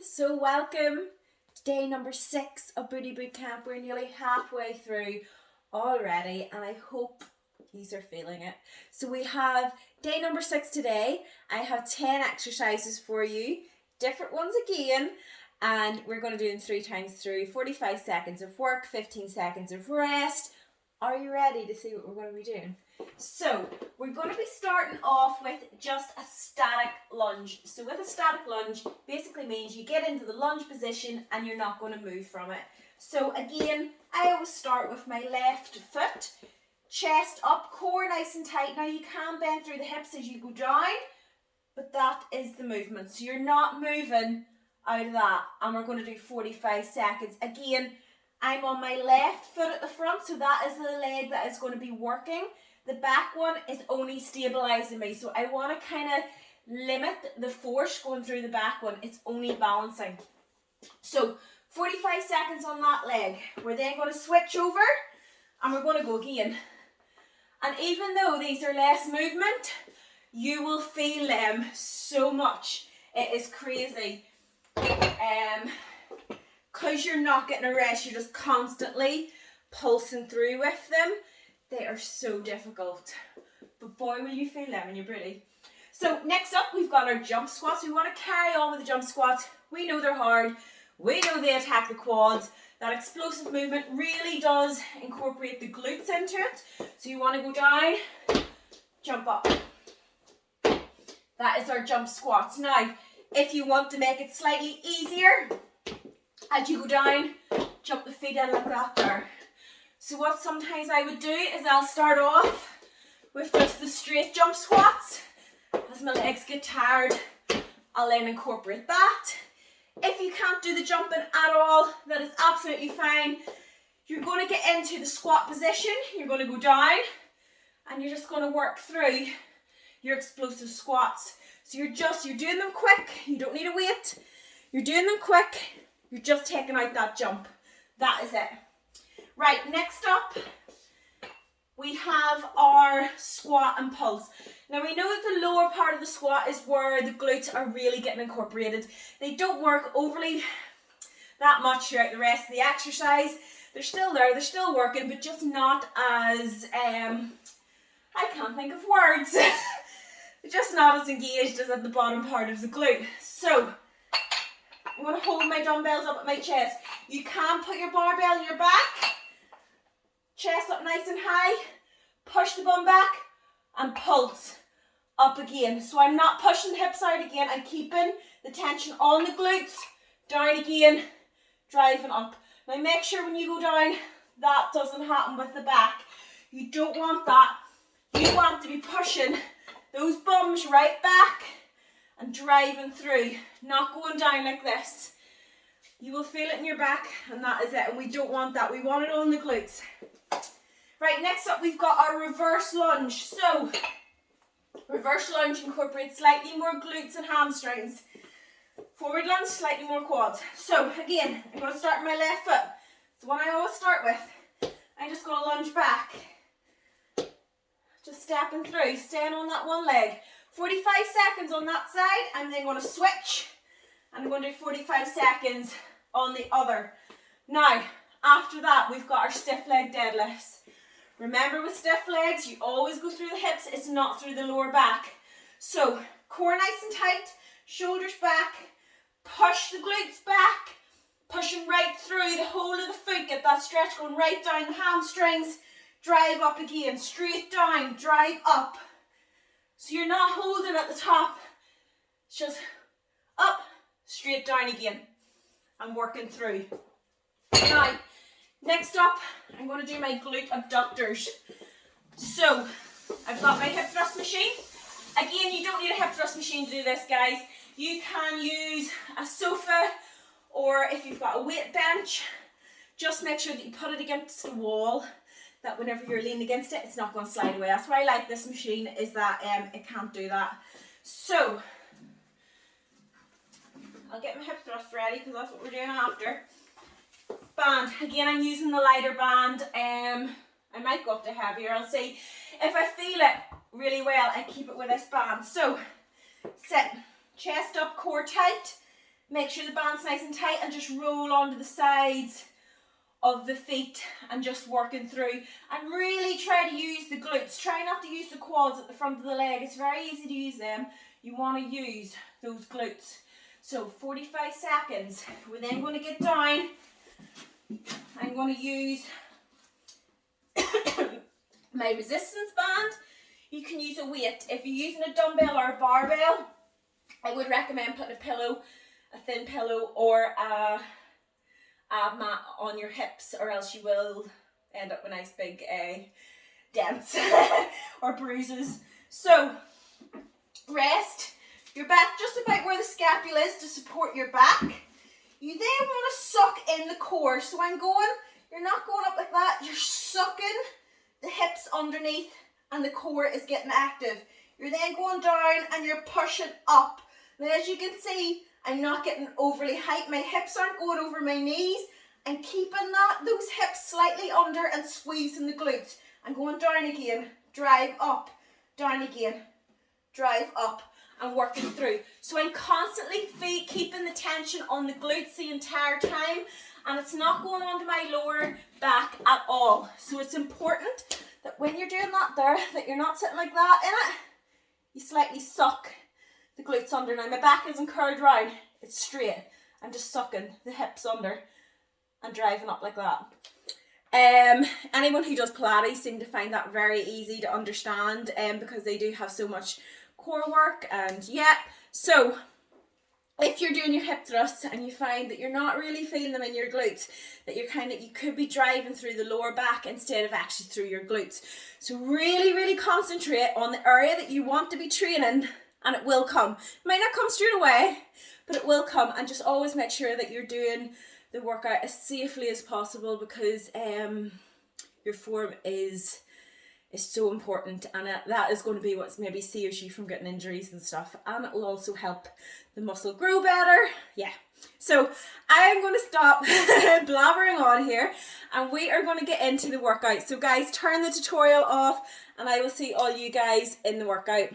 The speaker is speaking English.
So welcome to day number 6 of Booty Boot Camp. We're nearly halfway through already and I hope you are feeling it. So we have day number 6 today. I have 10 exercises for you, different ones again, and we're going to do them 3 times through. 45 seconds of work, 15 seconds of rest. Are you ready to see what we're going to be doing? So we're going to be starting off with just a static lunge. So with a static lunge basically means you get into the lunge position and you're not going to move from it. So again, I always start with my left foot, chest up, core nice and tight. Now you can bend through the hips as you go down, but that is the movement. So you're not moving out of that, and we're going to do 45 seconds. Again, I'm on my left foot at the front, so that is the leg that is going to be working. The back one is only stabilising me, so I want to kind of limit the force going through the back one. It's only balancing. So 45 seconds on that leg. We're then going to switch over and we're going to go again. And even though these are less movement, you will feel them so much. It is crazy. Because you're not getting a rest, you're just constantly pulsing through with them. They are so difficult, but boy will you feel them when you're pretty. So next up we've got our jump squats. We want to carry on with the jump squats. We know they're hard, we know they attack the quads. That explosive movement really does incorporate the glutes into it. So you want to go down, jump up. That is our jump squats. Now if you want to make it slightly easier, as you go down, jump the feet in like that there. So what sometimes I would do is I'll start off with just the straight jump squats. As my legs get tired, I'll then incorporate that. If you can't do the jumping at all, that is absolutely fine. You're going to get into the squat position, you're going to go down, and you're just going to work through your explosive squats. So you're doing them quick, you don't need a weight. You're doing them quick, you're just taking out that jump. That is it. Right, next up, we have our squat and pulse. Now we know that the lower part of the squat is where the glutes are really getting incorporated. They don't work overly that much throughout the rest of the exercise. They're still there, they're still working, but just not as, I can't think of words. Just not as engaged as at the bottom part of the glute. So, I'm going to hold my dumbbells up at my chest. You can put your barbell in your back. Chest up nice and high, push the bum back and pulse up again. So I'm not pushing the hips out again, I'm keeping the tension on the glutes, down again, driving up. Now make sure when you go down, that doesn't happen with the back. You don't want that. You want to be pushing those bums right back and driving through, not going down like this. You will feel it in your back and that is it, and we don't want that. We want it on the glutes. Right, next up we've got our reverse lunge. So, reverse lunge incorporates slightly more glutes and hamstrings. Forward lunge, slightly more quads. So, again, I'm going to start with my left foot. It's the one I always start with. I'm just going to lunge back. Just stepping through, staying on that one leg. 45 seconds on that side. I'm then going to switch. And I'm going to do 45 seconds on the other. Now, after that, we've got our stiff leg deadlifts. Remember with stiff legs, you always go through the hips, it's not through the lower back. So, core nice and tight, shoulders back, push the glutes back, pushing right through the whole of the foot, get that stretch going right down the hamstrings, drive up again, straight down, drive up. So you're not holding at the top, it's just up, straight down again, and working through. Now, next up, I'm going to do my glute abductors. So, I've got my hip thrust machine. Again, you don't need a hip thrust machine to do this, guys. You can use a sofa, or if you've got a weight bench, just make sure that you put it against the wall, that whenever you're leaning against it, it's not going to slide away. That's why I like this machine, is that it can't do that. So, I'll get my hip thrust ready, because that's what we're doing after. Band, again I'm using the lighter band. I might go up to heavier, I'll see. If I feel it really well, I keep it with this band. So, sit, chest up, core tight, Make sure the band's nice and tight and just roll onto the sides of the feet and just working through. And really try to use the glutes. Try not to use the quads at the front of the leg. It's very easy to use them. You want to use those glutes. So 45 seconds. We're then going to get down. I'm going to use my resistance band. You can use a weight. If you're using a dumbbell or a barbell, I would recommend putting a thin pillow or a mat on your hips, or else you will end up with nice big dents or bruises. So rest your back just about where the scapula is to support your back. You then want to suck in the core. So I'm going, you're not going up like that, you're sucking the hips underneath and the core is getting active. You're then going down and you're pushing up. Now as you can see, I'm not getting overly high. My hips aren't going over my knees. I'm keeping those hips slightly under and squeezing the glutes. I'm going down again, drive up, down again, drive up, and working through. So I'm constantly keeping the tension on the glutes the entire time, and it's not going onto my lower back at all. So it's important that when you're doing that there, that you're not sitting like that in it. You slightly suck the glutes under. Now my back isn't curled round, it's straight. I'm just sucking the hips under and driving up like that. Anyone who does Pilates seem to find that very easy to understand because they do have so much core work. And yeah, so if you're doing your hip thrusts and you find that you're not really feeling them in your glutes, that you could be driving through the lower back instead of actually through your glutes. So really concentrate on the area that you want to be training, and it will come. It might not come straight away, but it will come. And just always make sure that you're doing the workout as safely as possible, because your form is so important, and that is going to be what's maybe saves you from getting injuries and stuff, and it will also help the muscle grow better. Yeah, so I'm going to stop blabbering on here and we are going to get into the workout. So guys, turn the tutorial off and I will see all you guys in the workout.